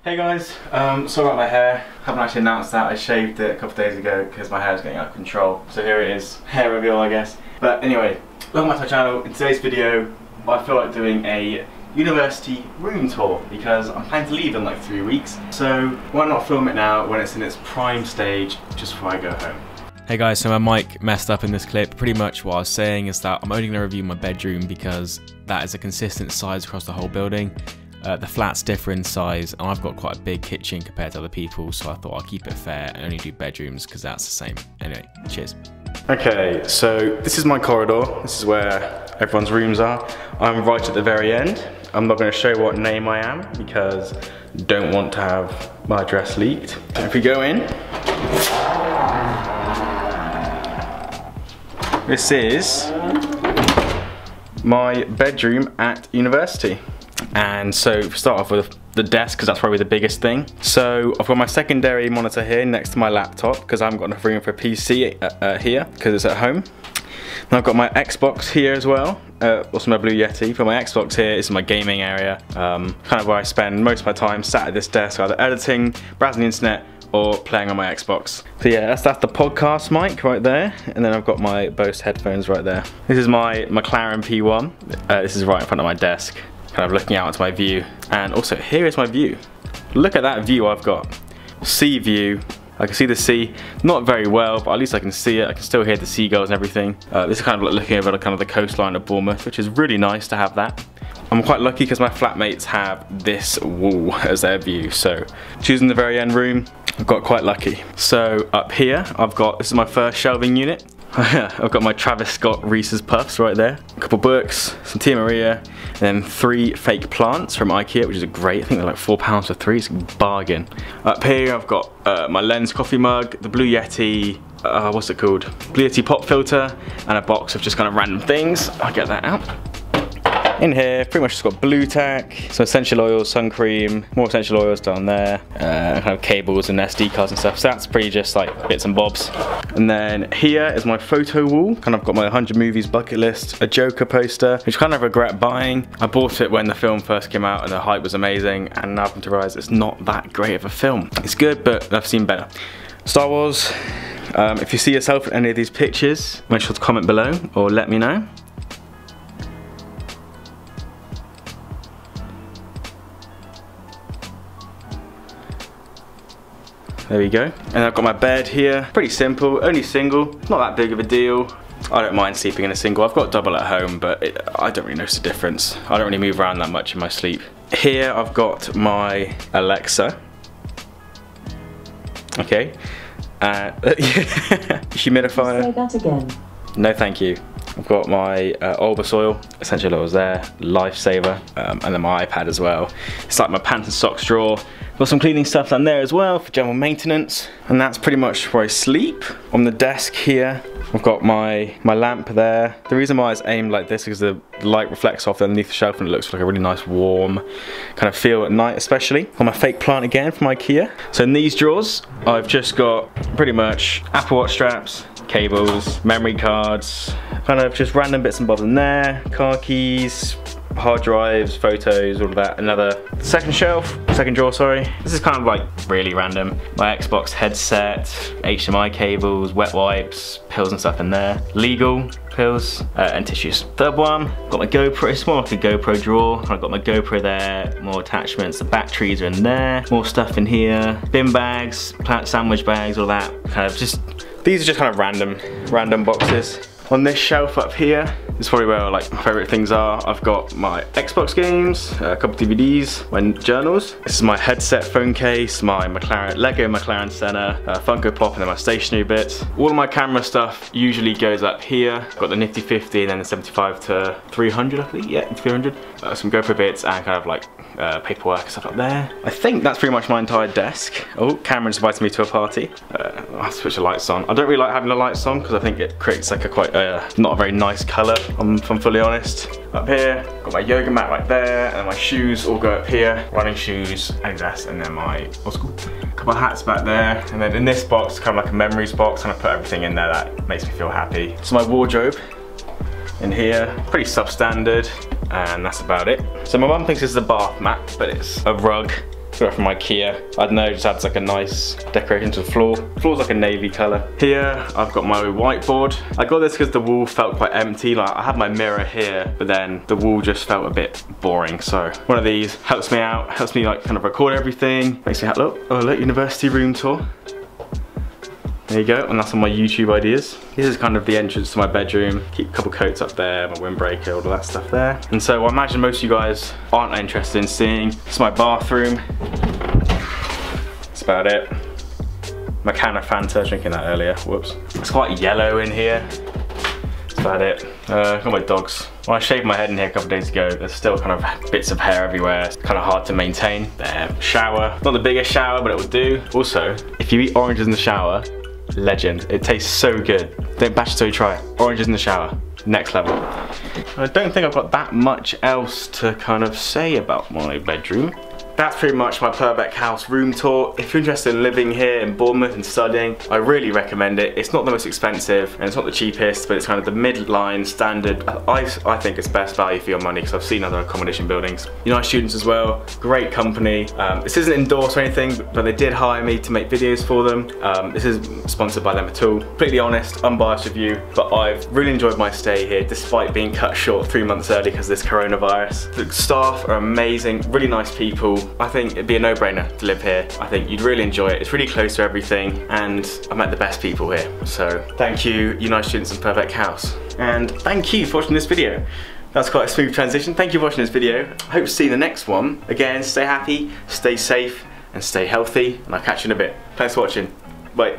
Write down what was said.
Hey guys, sorry about my hair. Haven't actually announced that. I shaved it a couple of days ago because my hair is getting out of control. So here it is, hair reveal I guess. But anyway, welcome back to my channel. In today's video, I feel like doing a university room tour because I'm planning to leave in like 3 weeks. So why not film it now when it's in its prime stage just before I go home. Hey guys, so my mic messed up in this clip. Pretty much what I was saying is that I'm only going to review my bedroom because that is a consistent size across the whole building. The flat's different in size and I've got quite a big kitchen compared to other people, so I thought I'll keep it fair and only do bedrooms because that's the same. Anyway, cheers. Okay, so this is my corridor. This is where everyone's rooms are. I'm right at the very end. I'm not going to show what name I am because I don't want to have my address leaked. If we go in, this is my bedroom at university. And so if we start off with the desk, because that's probably the biggest thing. So I've got my secondary monitor here next to my laptop because I haven't got enough room for a PC here because it's at home. And I've got my Xbox here as well, also my Blue Yeti. For my Xbox here, this is my gaming area, kind of where I spend most of my time sat at this desk, either editing, browsing the internet, or playing on my Xbox. So yeah, that's the podcast mic right there, and then I've got my Bose headphones right there. This is my McLaren P1. This is right in front of my desk, kind of looking out into my view. And also, here is my view. Look at that view I've got. Sea view. I can see the sea, not very well, but at least I can see it. I can still hear the seagulls and everything. This is kind of like looking over kind of the coastline of Bournemouth, which is really nice to have that. I'm quite lucky because my flatmates have this wall as their view, so choosing the very end room, I've got quite lucky. So up here, this is my first shelving unit. I've got my Travis Scott Reese's Puffs right there, a couple books, some Tia Maria, and then 3 fake plants from IKEA, which is great. I think they're like £4 for 3, it's a bargain. Up here I've got my Lens coffee mug, the Blue Yeti, what's it called? Blue Yeti pop filter, and a box of just kind of random things. I'll get that out. In here, pretty much just got blue tack, some essential oils, sun cream, more essential oils down there, kind of cables and SD cards and stuff. So that's pretty just like bits and bobs. And then here is my photo wall. Kind of got my 100 movies bucket list, a Joker poster, which I kind of regret buying. I bought it when the film first came out and the hype was amazing, and now I've come to realise it's not that great of a film. It's good, but I've seen better. Star Wars. If you see yourself in any of these pictures, make sure to comment below or let me know. There we go. And I've got my bed here. Pretty simple, only single, not that big of a deal. I don't mind sleeping in a single. I've got double at home, but I don't really notice the difference. I don't really move around that much in my sleep. Here I've got my Alexa. Okay. Humidifier. Say that again. No thank you. I've got my Olbas oil, essential oils there, Lifesaver, and then my iPad as well. It's like my pants and socks drawer. Got some cleaning stuff down there as well for general maintenance. And that's pretty much where I sleep. On the desk here, I've got my lamp there. The reason why it's aimed like this is the light reflects off underneath the shelf and it looks like a really nice warm kind of feel at night especially. Got my fake plant again from IKEA. So in these drawers, I've just got pretty much Apple Watch straps, cables, memory cards, kind of just random bits and bobs in there, car keys, hard drives, photos, all of that. Another second drawer, sorry. This is kind of like really random. My Xbox headset, HDMI cables, wet wipes, pills and stuff in there. Legal pills and tissues. Third one, got my GoPro. It's more like a GoPro drawer. I've got my GoPro there, more attachments. The batteries are in there, more stuff in here. Bin bags, plant sandwich bags, all that. Kind of just, these are just kind of random boxes. On this shelf up here is probably where like my favourite things are. I've got my Xbox games, a couple DVDs, my journals. This is my headset phone case, my Lego McLaren Senna, Funko Pop, and then my stationery bits. All of my camera stuff usually goes up here. I've got the nifty 50 and then the 75 to 300 I think, yeah, 300. Some GoPro bits and kind of like paperwork and stuff up there. I think that's pretty much my entire desk. Oh, Cameron's invited me to a party. I'll have to switch the lights on. I don't really like having the lights on because I think it creates like a quite not a very nice colour, if I'm fully honest. Up here, got my yoga mat right there, and my shoes all go up here. Running shoes, Adidas, and then my, what's it called? A couple of hats back there. And then in this box, kind of like a memories box, and I put everything in there that makes me feel happy. So my wardrobe in here, pretty substandard, and that's about it. So my mum thinks this is a bath mat, but it's a rug Got it from IKEA. I don't know, just adds like a nice decoration to the floor. The floor's like a navy colour. Here, I've got my whiteboard. I got this because the wall felt quite empty. Like I had my mirror here, but then the wall just felt a bit boring. So one of these helps me out, helps me like kind of record everything. Makes me have, look, university room tour. There you go, and that's on my YouTube ideas. This is kind of the entrance to my bedroom. Keep a couple coats up there, my windbreaker, all of that stuff there. And so I imagine most of you guys aren't interested in seeing. It's my bathroom. That's about it. My can of Fanta, drinking that earlier, whoops. It's quite yellow in here. That's about it. Got my dogs. When I shaved my head in here a couple of days ago, there's still kind of bits of hair everywhere. It's kind of hard to maintain. There, shower. Not the biggest shower, but it will do. Also, if you eat oranges in the shower, legend. It tastes so good. Don't bash it till you try it. Oranges in the shower. Next level. I don't think I've got that much else to kind of say about my bedroom. That's pretty much my Purbeck House room tour. If you're interested in living here in Bournemouth and studying, I really recommend it. It's not the most expensive and it's not the cheapest, but it's kind of the mid-line standard. I think it's best value for your money because I've seen other accommodation buildings. United students as well, great company. This isn't endorsed or anything, but they did hire me to make videos for them. This isn't sponsored by them at all. Completely honest, unbiased review, but I've really enjoyed my stay here despite being cut short 3 months early because of this coronavirus. The staff are amazing, really nice people. I think it'd be a no-brainer to live here. I think you'd really enjoy it. It's really close to everything and I've met the best people here. So thank you, United Students and Purbeck House. And thank you for watching this video. That's quite a smooth transition. Thank you for watching this video. I hope to see you in the next one. Again, stay happy, stay safe and stay healthy and I'll catch you in a bit. Thanks for watching. Bye.